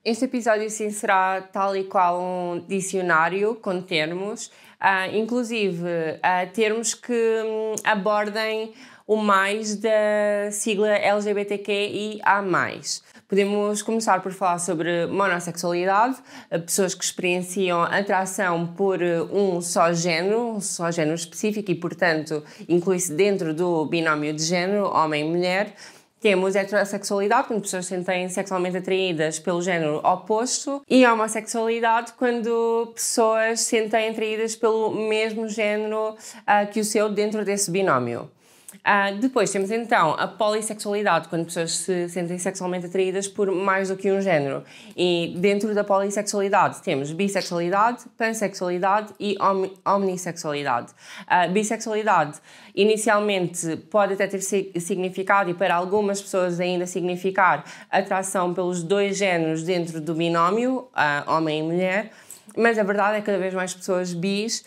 Este episódio sim será tal e qual um dicionário com termos, inclusive termos que abordem o mais da sigla LGBTQIA+. Podemos começar por falar sobre monossexualidade, pessoas que experienciam atração por um só género específico e, portanto, inclui-se dentro do binómio de género, homem e mulher. Temos heterossexualidade, quando pessoas se sentem sexualmente atraídas pelo género oposto, e homossexualidade, quando pessoas se sentem atraídas pelo mesmo género que o seu dentro desse binómio. Depois temos então a polissexualidade, quando pessoas se sentem sexualmente atraídas por mais do que um género. E dentro da polissexualidade temos bissexualidade, pansexualidade e omnissexualidade. Bissexualidade inicialmente pode até ter significado, e para algumas pessoas ainda significar, atração pelos dois géneros dentro do binómio, homem e mulher. Mas a verdade é que cada vez mais pessoas bis,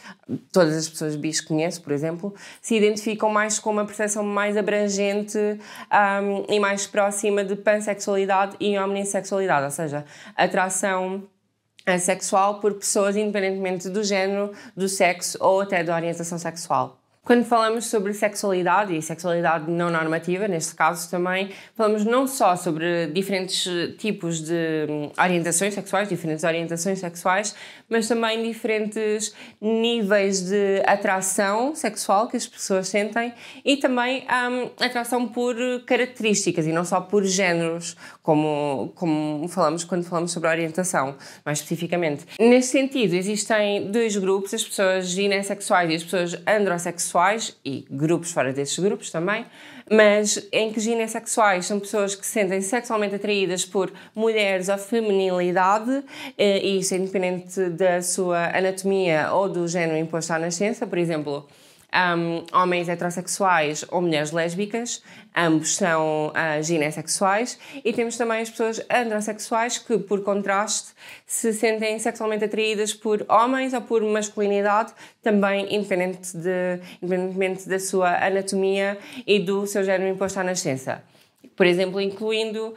todas as pessoas bis que conheço, por exemplo, se identificam mais com uma percepção mais abrangente e mais próxima de pansexualidade e omnissexualidade, ou seja, atração sexual por pessoas independentemente do género, do sexo ou até da orientação sexual. Quando falamos sobre sexualidade e sexualidade não normativa, neste caso também, falamos não só sobre diferentes tipos de orientações sexuais, mas também diferentes níveis de atração sexual que as pessoas sentem e também atração por características e não só por géneros, como falamos quando falamos sobre a orientação, mais especificamente. Neste sentido, existem dois grupos, as pessoas ginessexuais e as pessoas androssexuais, e grupos fora desses grupos também, mas em que ginessexuais são pessoas que se sentem sexualmente atraídas por mulheres ou feminilidade, e isso é independente da sua anatomia ou do género imposto à nascença. Por exemplo, homens heterossexuais ou mulheres lésbicas, ambos são ginessexuais, e temos também as pessoas androssexuais que, por contraste, se sentem sexualmente atraídas por homens ou por masculinidade, também independentemente da sua anatomia e do seu género imposto à nascença. Por exemplo, incluindo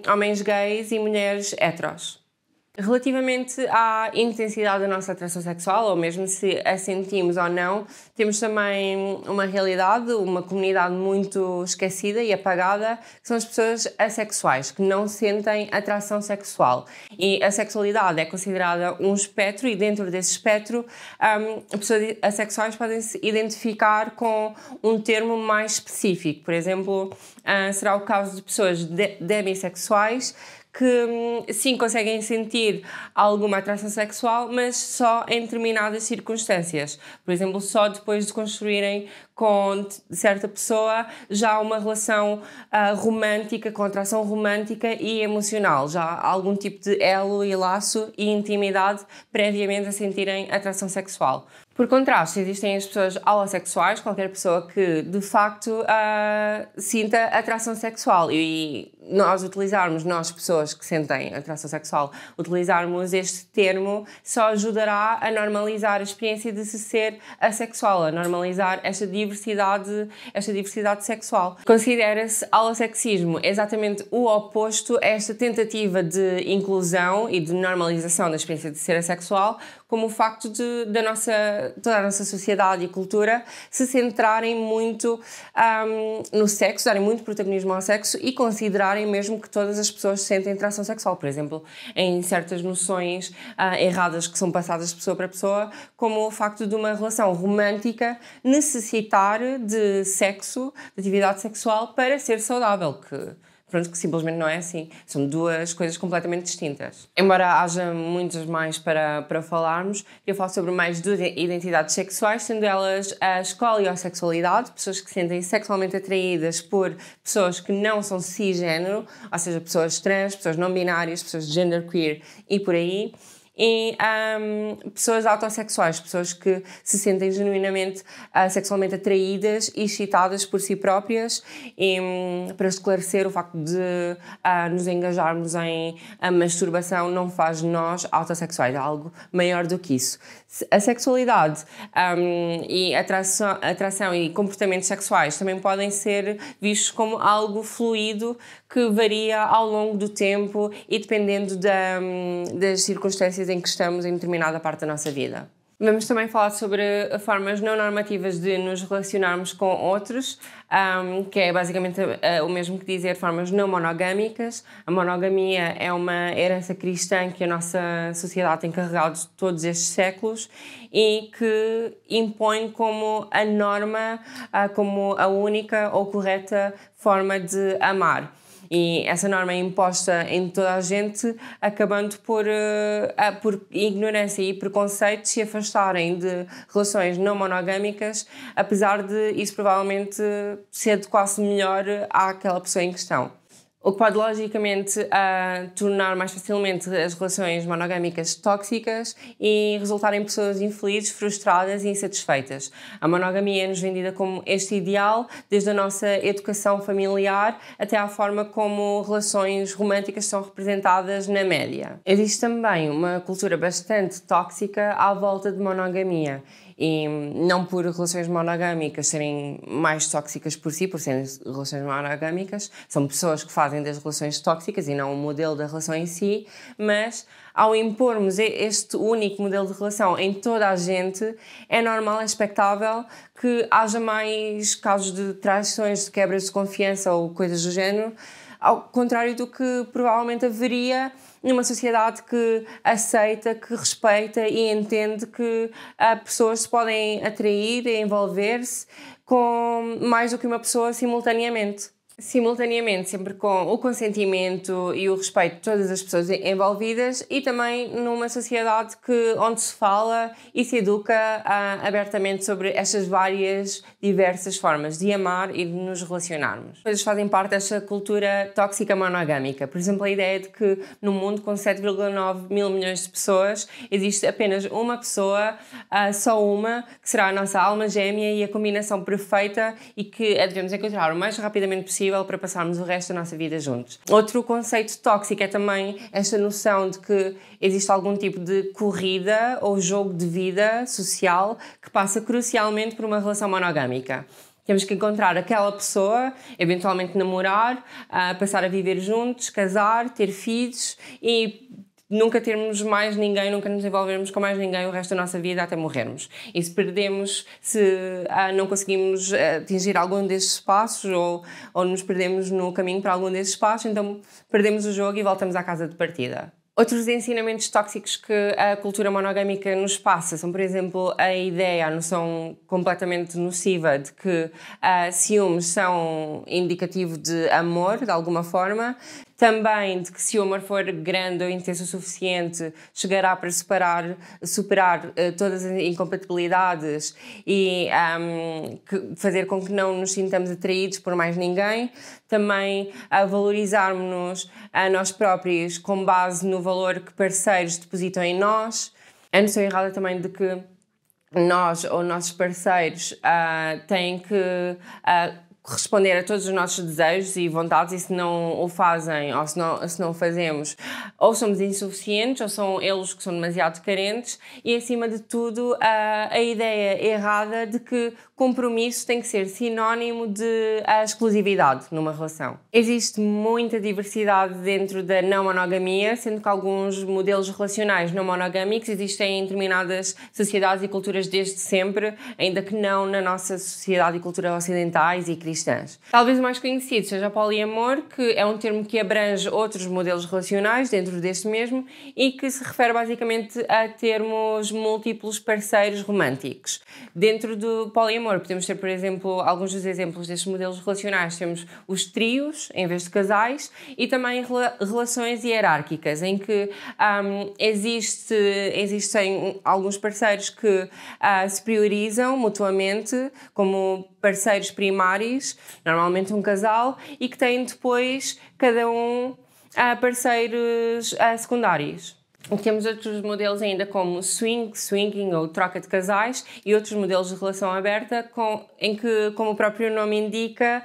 homens gays e mulheres heteros. Relativamente à intensidade da nossa atração sexual, ou mesmo se a sentimos ou não, temos também uma realidade, uma comunidade muito esquecida e apagada, que são as pessoas assexuais, que não sentem atração sexual. E a sexualidade é considerada um espectro, e dentro desse espectro, pessoas assexuais podem se identificar com um termo mais específico. Por exemplo, será o caso de pessoas demissexuais, que sim conseguem sentir alguma atração sexual, mas só em determinadas circunstâncias. Por exemplo, só depois de construírem com certa pessoa já uma relação romântica, com atração romântica e emocional, já algum tipo de elo e laço e intimidade previamente a sentirem atração sexual. Por contraste, existem as pessoas alossexuais, qualquer pessoa que de facto sinta atração sexual, e nós pessoas que sentem atração sexual, utilizarmos este termo só ajudará a normalizar a experiência de se ser assexual, a normalizar esta diversidade sexual. Considera-se alossexismo exatamente o oposto a esta tentativa de inclusão e de normalização da experiência de ser assexual, como o facto de toda a nossa sociedade e cultura se centrarem muito no sexo, darem muito protagonismo ao sexo e considerarem mesmo que todas as pessoas sentem atração sexual. Por exemplo, em certas noções erradas que são passadas de pessoa para pessoa, como o facto de uma relação romântica necessitar de sexo, de atividade sexual para ser saudável, que simplesmente não é assim. São duas coisas completamente distintas. Embora haja muitas mais para falarmos, eu falo sobre mais duas identidades sexuais, sendo elas a escoliossexualidade, pessoas que se sentem sexualmente atraídas por pessoas que não são cisgênero, ou seja, pessoas trans, pessoas não binárias, pessoas de genderqueer e por aí. e pessoas autossexuais, pessoas que se sentem genuinamente sexualmente atraídas e excitadas por si próprias, e para esclarecer, o facto de nos engajarmos em masturbação não faz de nós autossexuais, é algo maior do que isso. A sexualidade e atração e comportamentos sexuais também podem ser vistos como algo fluido que varia ao longo do tempo e dependendo das circunstâncias em que estamos em determinada parte da nossa vida. Vamos também falar sobre formas não normativas de nos relacionarmos com outros, que é basicamente o mesmo que dizer formas não monogâmicas. A monogamia é uma herança cristã que a nossa sociedade tem carregado todos estes séculos e que impõe como a norma, como a única ou correta forma de amar. E essa norma é imposta em toda a gente, acabando por ignorância e preconceito se afastarem de relações não monogâmicas, apesar de isso provavelmente se adequasse melhor àquela pessoa em questão. O que pode, logicamente, tornar mais facilmente as relações monogâmicas tóxicas e resultar em pessoas infelizes, frustradas e insatisfeitas. A monogamia é-nos vendida como este ideal, desde a nossa educação familiar até à forma como relações românticas são representadas na média. Existe também uma cultura bastante tóxica à volta de monogamia. E não por relações monogâmicas serem mais tóxicas por si, por serem relações monogâmicas, são pessoas que fazem das relações tóxicas e não o modelo da relação em si, mas ao impormos este único modelo de relação em toda a gente, é normal, é expectável que haja mais casos de traições, de quebras de confiança ou coisas do género, ao contrário do que provavelmente haveria numa sociedade que aceita, que respeita e entende que pessoas se podem atrair e envolver-se com mais do que uma pessoa simultaneamente. Sempre com o consentimento e o respeito de todas as pessoas envolvidas e também numa sociedade onde se fala e se educa abertamente sobre estas várias diversas formas de amar e de nos relacionarmos. Coisas fazem parte desta cultura tóxica monogâmica. Por exemplo, a ideia de que no mundo com 7,9 mil milhões de pessoas existe apenas uma pessoa, só uma, que será a nossa alma gêmea e a combinação perfeita e que a devemos encontrar o mais rapidamente possível para passarmos o resto da nossa vida juntos. Outro conceito tóxico é também esta noção de que existe algum tipo de corrida ou jogo de vida social que passa crucialmente por uma relação monogâmica. Temos que encontrar aquela pessoa, eventualmente namorar, passar a viver juntos, casar, ter filhos e nunca termos mais ninguém, nunca nos envolvermos com mais ninguém o resto da nossa vida até morrermos. E se perdemos, se não conseguimos atingir algum desses passos ou nos perdemos no caminho para algum desses passos, então perdemos o jogo e voltamos à casa de partida. Outros ensinamentos tóxicos que a cultura monogâmica nos passa são, por exemplo, a ideia, a noção completamente nociva de que ciúmes são indicativo de amor, de alguma forma. Também de que se o amor for grande ou intenso o suficiente, chegará para superar todas as incompatibilidades e fazer com que não nos sintamos atraídos por mais ninguém. Também a valorizarmos-nos a nós próprios com base no valor que parceiros depositam em nós. A noção errada também de que nós ou nossos parceiros têm que corresponder a todos os nossos desejos e vontades, e se não o fazem ou se não o fazemos, ou somos insuficientes ou são eles que são demasiado carentes, e acima de tudo a ideia errada de que compromisso tem que ser sinónimo de exclusividade numa relação. Existe muita diversidade dentro da não monogamia, sendo que alguns modelos relacionais não monogâmicos existem em determinadas sociedades e culturas desde sempre, ainda que não na nossa sociedade e cultura ocidentais e cristãs. Talvez o mais conhecido seja o poliamor, que é um termo que abrange outros modelos relacionais dentro deste mesmo e que se refere basicamente a termos múltiplos parceiros românticos. Dentro do poliamor podemos ter, por exemplo, alguns dos exemplos destes modelos relacionais. Temos os trios em vez de casais e também relações hierárquicas, em que existem alguns parceiros que se priorizam mutuamente como parceiros primários, normalmente um casal, e que têm depois cada um parceiros secundários. Temos outros modelos ainda como swinging ou troca de casais e outros modelos de relação aberta em que, como o próprio nome indica,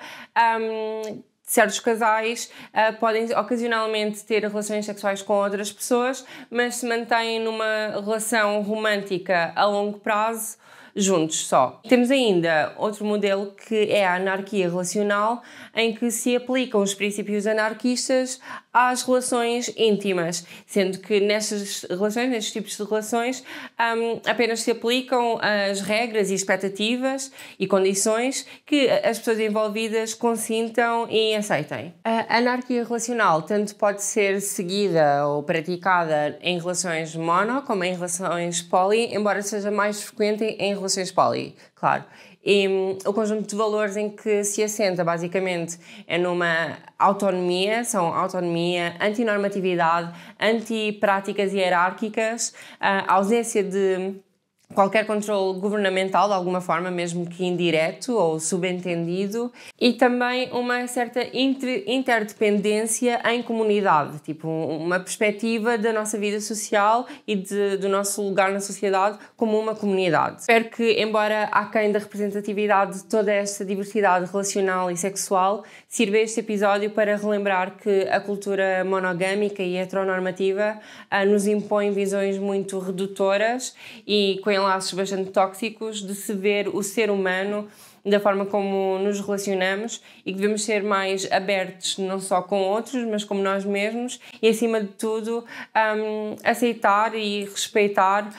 certos casais podem ocasionalmente ter relações sexuais com outras pessoas, mas se mantêm numa relação romântica a longo prazo, juntos só. Temos ainda outro modelo que é a anarquia relacional, em que se aplicam os princípios anarquistas às relações íntimas, sendo que nestes tipos de relações, apenas se aplicam as regras e expectativas e condições que as pessoas envolvidas consintam e aceitem. A anarquia relacional tanto pode ser seguida ou praticada em relações mono como em relações poly, embora seja mais frequente em relações poly, claro. E o conjunto de valores em que se assenta, basicamente, é numa autonomia, são autonomia, antinormatividade, antipráticas hierárquicas, ausência de qualquer controle governamental, de alguma forma, mesmo que indireto ou subentendido, e também uma certa interdependência em comunidade, tipo uma perspectiva da nossa vida social e do nosso lugar na sociedade como uma comunidade. Espero que, embora aquém da representatividade de toda esta diversidade relacional e sexual, sirva este episódio para relembrar que a cultura monogâmica e heteronormativa nos impõe visões muito redutoras e com laços bastante tóxicos de se ver o ser humano da forma como nos relacionamos e que devemos ser mais abertos não só com outros, mas como nós mesmos e, acima de tudo, aceitar e respeitar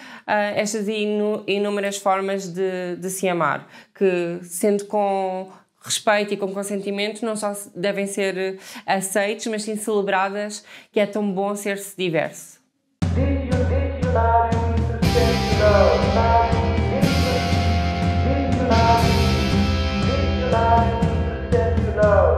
estas inúmeras formas de se amar, que, sendo com respeito e com consentimento, não só devem ser aceitos, mas sim celebradas, que é tão bom ser-se diverso. No.